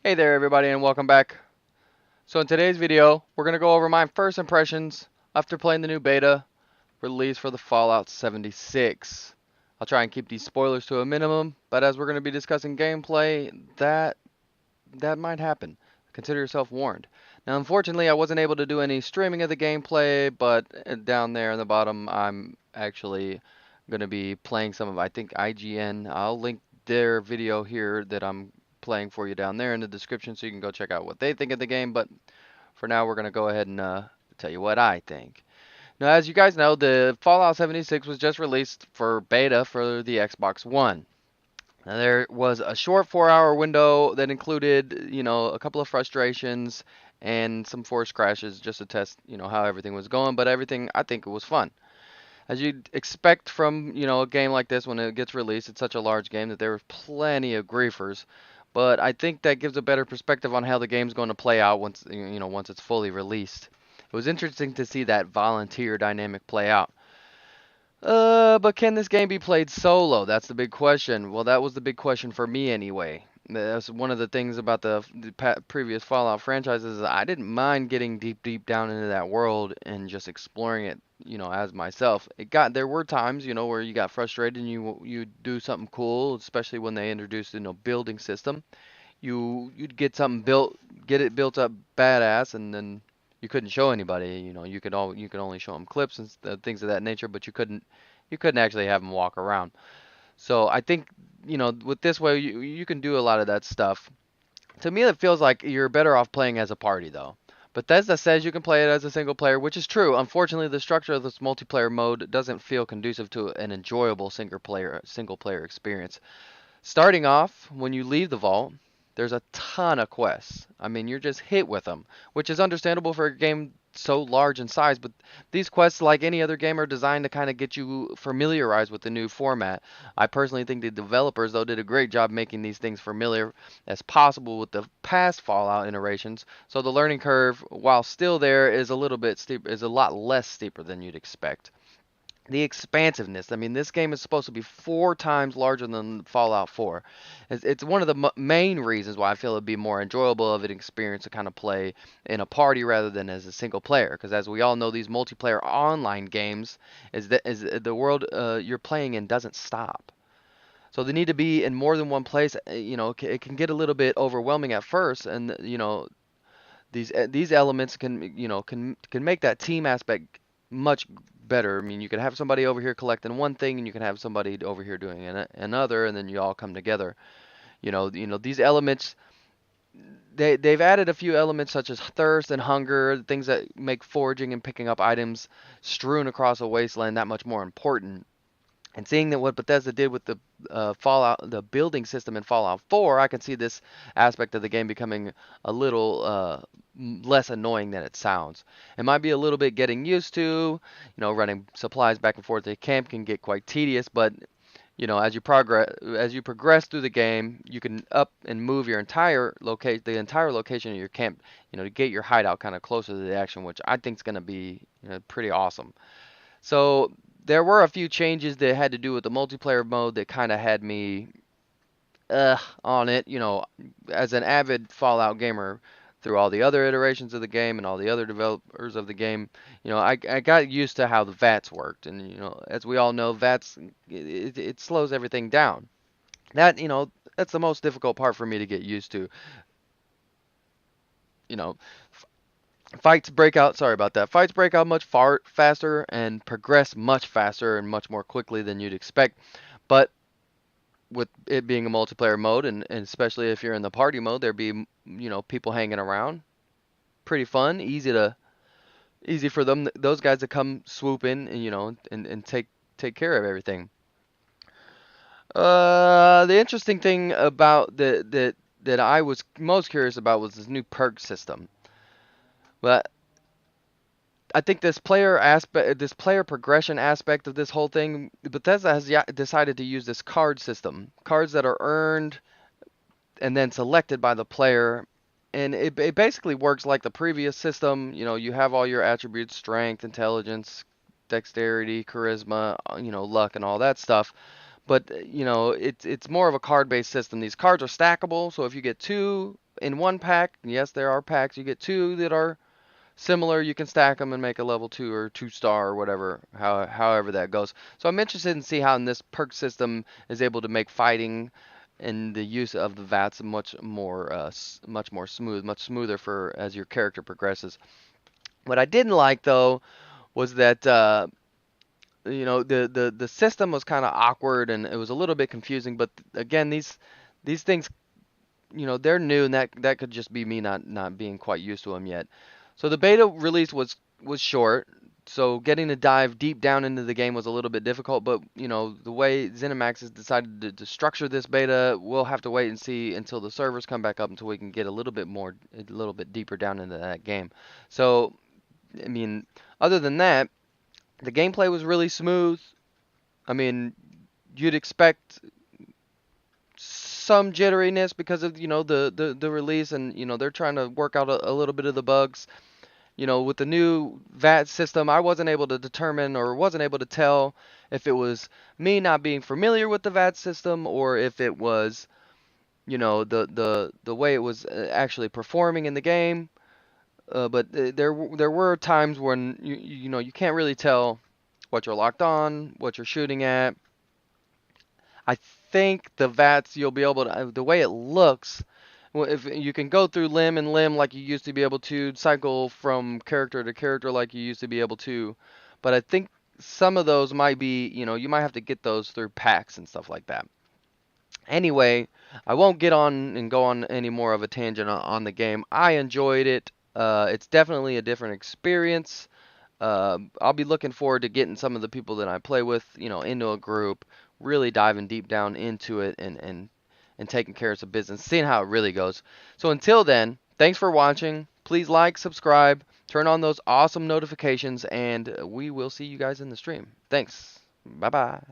Hey there everybody and welcome back. So in today's video, we're going to go over my first impressions after playing the new beta release for the Fallout 76. I'll try and keep these spoilers to a minimum, but as we're going to be discussing gameplay, that might happen. Consider yourself warned. Now unfortunately, I wasn't able to do any streaming of the gameplay, but down there in the bottom, I'm actually going to be playing some of, I think, IGN. I'll link their video here that I'm playing for you down there in the description so you can go check out what they think of the game. But for now, we're going to go ahead and tell you what I think. Now, as you guys know, the Fallout 76 was just released for beta for the Xbox One. Now, there was a short 4-hour window that included, a couple of frustrations and some forced crashes just to test, how everything was going. But everything, I think it was fun. As you'd expect from, a game like this when it gets released, it's such a large game that there were plenty of griefers. But I think that gives a better perspective on how the game's going to play out once it's fully released. It was interesting to see that volunteer dynamic play out. But can this game be played solo? That's the big question. Well, that was the big question for me anyway. That's one of the things about the previous Fallout franchises. I didn't mind getting deep down into that world and just exploring it, as myself. There were times, where you got frustrated and you do something cool, especially when they introduced, building system. You'd get something built, get it built up badass, and then you couldn't show anybody. You could only show them clips and things of that nature, but you couldn't actually have them walk around. So I think with this way you can do a lot of that stuff. To me, it feels like you're better off playing as a party though. Bethesda says you can play it as a single player, which is true. Unfortunately, the structure of this multiplayer mode doesn't feel conducive to an enjoyable single player experience. Starting off, when you leave the vault, there's a ton of quests. I mean, you're just hit with them, which is understandable for a game so large in size, but these quests, like any other game, are designed to kind of get you familiarized with the new format. I personally think the developers, though, did a great job making these things familiar as possible with the past Fallout iterations, so the learning curve, while still there, is a little bit steep, is a lot less steeper than you'd expect. The expansiveness. I mean, this game is supposed to be 4 times larger than Fallout 4. It's one of the main reasons why I feel it'd be more enjoyable of an experience to kind of play in a party rather than as a single player. Because as we all know, these multiplayer online games is the world you're playing in doesn't stop. So they need to be in more than one place. It can get a little bit overwhelming at first, and these elements can make that team aspect much better. I mean, you can have somebody over here collecting one thing, and you can have somebody over here doing another, and then you all come together. These elements. They've added a few elements such as thirst and hunger, things that make foraging and picking up items strewn across a wasteland that much more important. And seeing that what Bethesda did with the building system in Fallout 4, I can see this aspect of the game becoming a little less annoying than it sounds. It might be a little bit getting used to, running supplies back and forth to camp can get quite tedious, but as you progress through the game, you can up and move the entire location of your camp, to get your hideout kind of closer to the action, which I think is going to be, pretty awesome. So there were a few changes that had to do with the multiplayer mode that kind of had me on it. As an avid Fallout gamer through all the other iterations of the game and all the other developers of the game, I got used to how the VATS worked, and as we all know, VATS it slows everything down. That's the most difficult part for me to get used to. You know, Fights break out, sorry about that. Fights break out much far faster and progress much faster and much more quickly than you'd expect. But with it being a multiplayer mode, and especially if you're in the party mode, there'd be, people hanging around. Pretty fun, easy for those guys to come swoop in and, and take care of everything. The interesting thing about that I was most curious about was this new perk system. Well, I think this player progression aspect of this whole thing, Bethesda has decided to use this card system, cards that are earned and then selected by the player, and it basically works like the previous system. You have all your attributes: strength, intelligence, dexterity, charisma, luck, and all that stuff. But it's more of a card-based system. These cards are stackable, so if you get two. in one pack. Yes, there are packs. You get two that are similar. You can stack them and make a level 2 or 2-star or whatever, however that goes. So I'm interested in see how in this perk system is able to make fighting and the use of the VATs much more smooth, much smoother for as your character progresses. What I didn't like though was that the system was kind of awkward and it was a little bit confusing. But again, these things, they're new, and that could just be me not being quite used to them yet. So the beta release was short, so getting to dive deep down into the game was a little bit difficult. But the way ZeniMax has decided to structure this beta, we'll have to wait and see until the servers come back up until we can get a little bit deeper down into that game. So I mean, other than that, the gameplay was really smooth. I mean, you'd expect some jitteriness because of the release, and they're trying to work out a little bit of the bugs. With the new VAT system, I wasn't able to determine or wasn't able to tell if it was me not being familiar with the VAT system or if it was the way it was actually performing in the game. But there were times when you can't really tell what you're locked on, what you're shooting at. I think the VATs you'll be able to the way it looks. Well, if you can go through limb and limb like you used to be able to, cycle from character to character like you used to be able to, but I think some of those might be, you might have to get those through packs and stuff like that. Anyway, I won't get on and go on any more of a tangent on the game. I enjoyed it. It's definitely a different experience. I'll be looking forward to getting some of the people that I play with, into a group, really diving deep down into it and taking care of some business, seeing how it really goes. So until then, thanks for watching. Please like, subscribe, turn on those awesome notifications, and we will see you guys in the stream. Thanks. Bye bye.